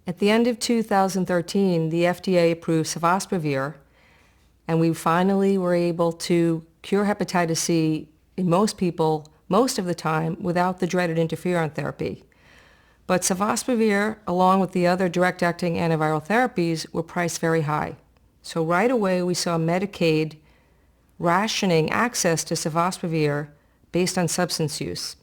At the end of 2013, the FDA approved sofosbuvir, and we finally were able to cure hepatitis C in most people most of the time without the dreaded interferon therapy. But sofosbuvir, along with the other direct-acting antiviral therapies, were priced very high. So right away we saw Medicaid rationing access to sofosbuvir based on substance use.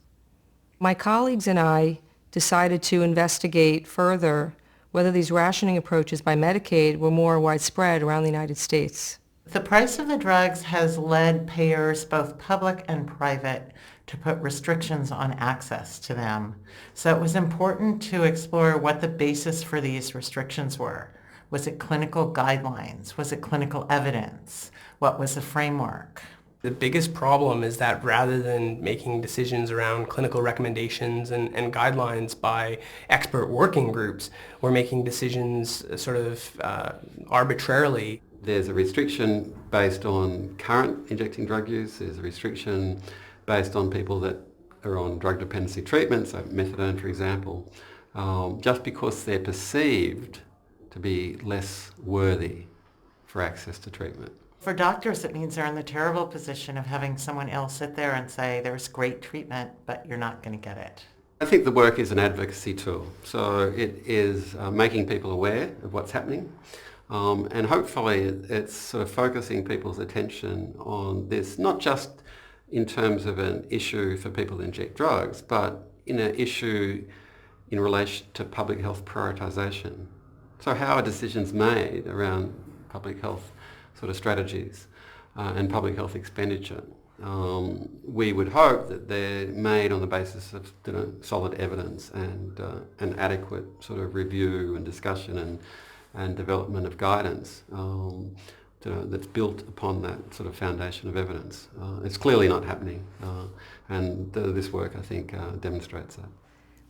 My colleagues and I decided to investigate further whether these rationing approaches by Medicaid were more widespread around the United States. The price of the drugs has led payers, both public and private, to put restrictions on access to them. So it was important to explore what the basis for these restrictions were. Was it clinical guidelines? Was it clinical evidence? What was the framework? The biggest problem is that rather than making decisions around clinical recommendations and guidelines by expert working groups, we're making decisions sort of arbitrarily. There's a restriction based on current injecting drug use. There's a restriction based on people that are on drug dependency treatments, so methadone for example, just because they're perceived to be less worthy for access to treatment. For doctors, it means they're in the terrible position of having someone else sit there and say, there's great treatment, but you're not going to get it. I think the work is an advocacy tool. So it is making people aware of what's happening. And hopefully it's sort of focusing people's attention on this, not just in terms of an issue for people to inject drugs, but in an issue in relation to public health prioritisation. So how are decisions made around public health sort of strategies and public health expenditure? We would hope that they're made on the basis of solid evidence and an adequate sort of review and discussion and development of guidance that's built upon that sort of foundation of evidence. It's clearly not happening, and this work, I think, demonstrates that.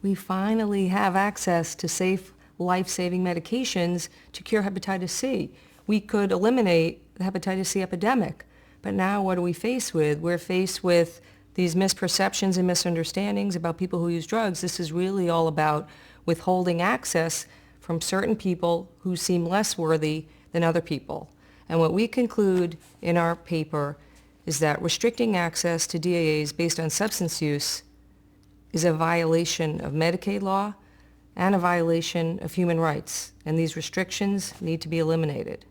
We finally have access to safe, life-saving medications to cure hepatitis C. We could eliminate the hepatitis C epidemic, but now what are we faced with? We're faced with these misperceptions and misunderstandings about people who use drugs. This is really all about withholding access from certain people who seem less worthy than other people. And what we conclude in our paper is that restricting access to DAAs based on substance use is a violation of Medicaid law and a violation of human rights, and these restrictions need to be eliminated.